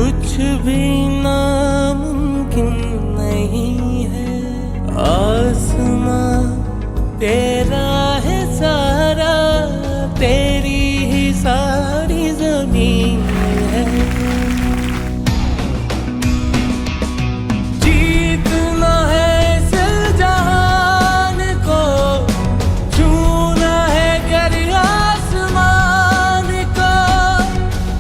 कुछ भी नामुमकिन नहीं है, आसमां तेरा है सारा, तेरी ही सारी जमीन है। जीतना है इस जहान को, छूना है कर आसमान को,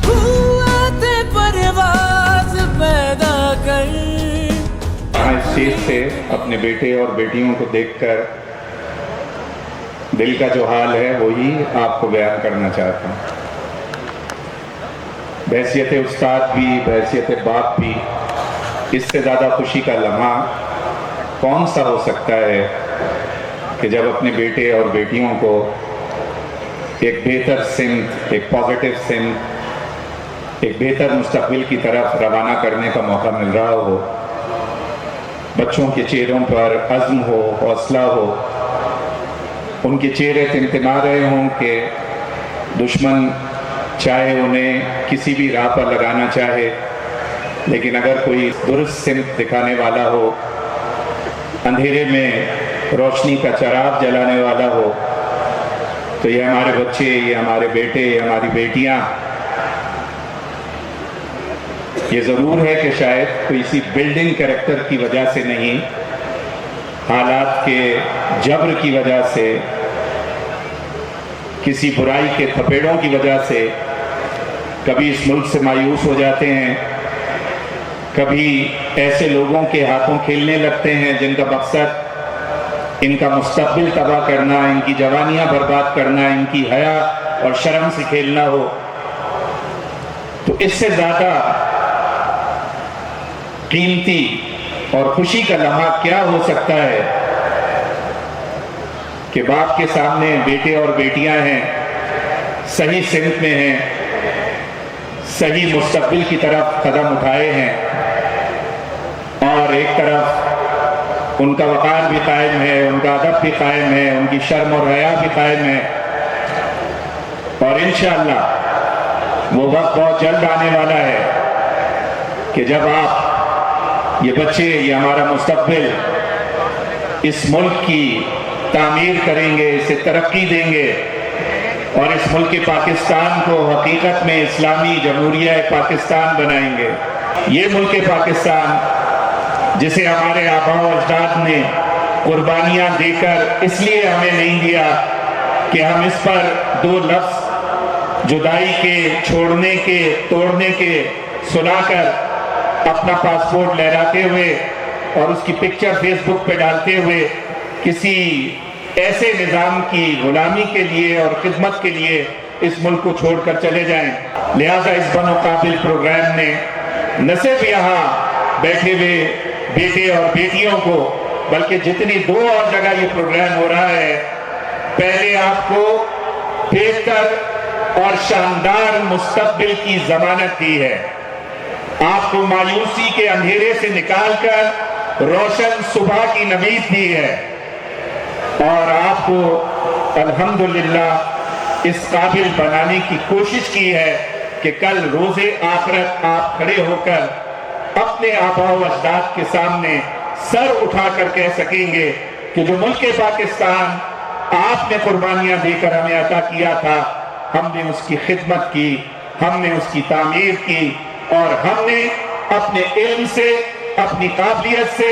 कुव्वत परवाज़ पैदा कर। मैं इस चीज़ से अपने बेटे और बेटियों को देखकर दिल का जो हाल है वही आपको बयान करना चाहता हूँ। बहैसियत उस्ताद भी, बहैसियत बाप भी, इससे ज़्यादा खुशी का लम्हा कौन सा हो सकता है कि जब अपने बेटे और बेटियों को एक बेहतर सिमत, एक पॉजिटिव सिमत, एक बेहतर मुस्तकबिल की तरफ रवाना करने का मौका मिल रहा हो। बच्चों के चेहरों पर अज़्म हो, हौसला हो, उनके चेहरे टिमटिमा रहे हों कि दुश्मन चाहे उन्हें किसी भी राह पर लगाना चाहे, लेकिन अगर कोई दुरुस्त सिमत दिखाने वाला हो, अंधेरे में रोशनी का चराग जलाने वाला हो, तो ये हमारे बच्चे, ये हमारे बेटे, ये हमारी बेटियां, ये ज़रूर है कि शायद कोई सी बिल्डिंग कैरेक्टर की वजह से नहीं, हालात के जबर की वजह से, किसी बुराई के थपेड़ों की वजह से कभी इस मुल्क से मायूस हो जाते हैं, कभी ऐसे लोगों के हाथों खेलने लगते हैं जिनका मकसद इनका मुस्तकबिल तबाह करना, इनकी जवानियां बर्बाद करना, इनकी हया और शर्म से खेलना हो। तो इससे ज़्यादा कीमती और खुशी का लम्हा क्या हो सकता है कि बाप के सामने बेटे और बेटियां हैं, सही सिमत में हैं, सही मुस्तकबिल की तरफ कदम उठाए हैं, और एक तरफ उनका वक़ार भी कायम है, उनका अदब भी कायम है, उनकी शर्म और हया भी कायम है, और इंशाअल्लाह वो वक्त बहुत जल्द आने वाला है कि जब आप, ये बच्चे, ये हमारा मुस्तकबिल, इस मुल्क की तामीर करेंगे, इसे तरक्की देंगे और इस मुल्क पाकिस्तान को हकीकत में इस्लामी जमहूरिया पाकिस्तान बनाएंगे। ये मुल्क पाकिस्तान जिसे हमारे आबा और अजदाद ने कुर्बानियाँ देकर इसलिए हमें नहीं दिया कि हम इस पर दो लफ्ज़ जुदाई के, छोड़ने के, तोड़ने के सुनाकर अपना पासपोर्ट लहराते हुए और उसकी पिक्चर फेसबुक पे डालते हुए किसी ऐसे निज़ाम की गुलामी के लिए और खिदमत के लिए इस मुल्क को छोड़कर चले जाएं। लिहाजा इस बनो काबिल प्रोग्राम ने न सिर्फ यहाँ बैठे हुए बेटे और बेटियों को, बल्कि जितनी दो और जगह ये प्रोग्राम हो रहा है, पहले आपको बेहतर और शानदार मुस्तकबिल की जमानत दी है, आपको मायूसी के अंधेरे से निकालकर रोशन सुबह की नवीद दी है, और आपको अल्हम्दुलिल्लाह इस काबिल बनाने की कोशिश की है कि कल रोज़े आखिरत आप खड़े होकर अपने आबा व अजदाद के सामने सर उठाकर कह सकेंगे कि जो मुल्क पाकिस्तान आपने कुर्बानियां देकर हमें अता किया था, हमने उसकी खिदमत की, हमने उसकी तामीर की, और हमने अपने इल्म से, अपनी काबिलियत से,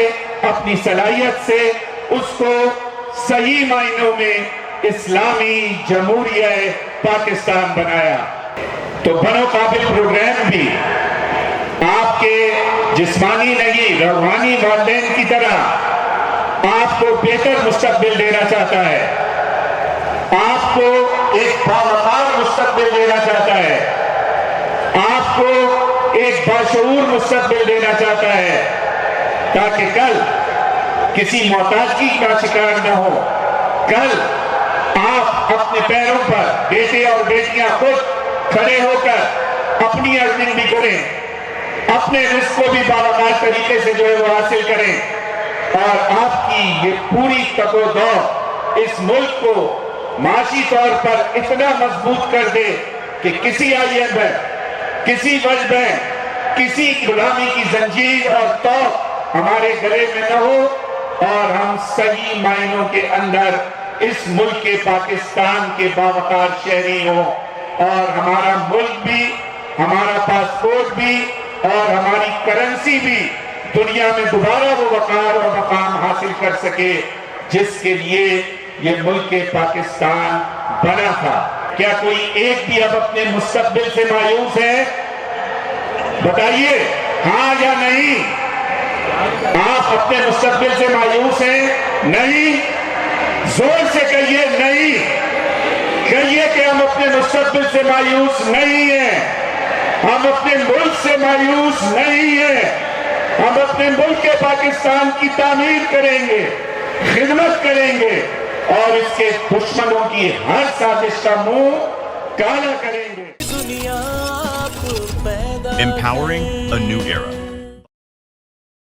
अपनी सलाहियत से उसको सही मायनों में इस्लामी जमहूरिया पाकिस्तान बनाया। तो बनो काबिल प्रोग्राम भी आपके जिस्मानी नहीं, रूहानी वालिदैन की तरह आपको बेहतर मुस्तकबिल देना चाहता है, आपको एक बावकार मुस्तकबिल देना चाहता है, आपको एक बाशऊर मुस्तकबिल देना चाहता है, ताकि कल किसी मोहताजगी का शिकार न हो। कल आप अपने पैरों पर, बेटे और बेटियां खुद खड़े होकर अपनी अर्निंग भी करें, अपने रिस्क को भी बावकार तरीके से जो है वो हासिल करें, और आपकी ये पूरी तको-दो इस मुल्क को माशी तौर पर इतना मजबूत कर दे कि किसी IMF, किसी वर्ल्ड बैंक, کسی غلامی کی زنجیر اور توق ہمارے گلے میں نہ ہو اور ہم صحیح معنوں کے اندر اس ملک کے پاکستان کے باوقار شہری ہوں اور ہمارا ملک بھی، ہمارا پاسپورٹ بھی اور ہماری کرنسی بھی دنیا میں دوبارہ وہ وقار اور مقام حاصل کر سکے جس کے لیے یہ ملک پاکستان بنا تھا۔ کیا کوئی ایک بھی اب اپنے مستقبل سے مایوس ہے؟ بتائیے ہاں یا نہیں؟ آپ اپنے مستقبل سے مایوس ہیں؟ نہیں؟ زور سے کہیے نہیں۔ کہیے کہ ہم اپنے مستقبل سے مایوس نہیں ہیں، ہم اپنے ملک سے مایوس نہیں ہیں، ہم اپنے ملک کے پاکستان کی تعمیر کریں گے، خدمت کریں گے اور اس کے دشمنوں کی ہر سازش کا منہ کالا کریں گے۔ دنیا آپ پیدا Empowering a new era.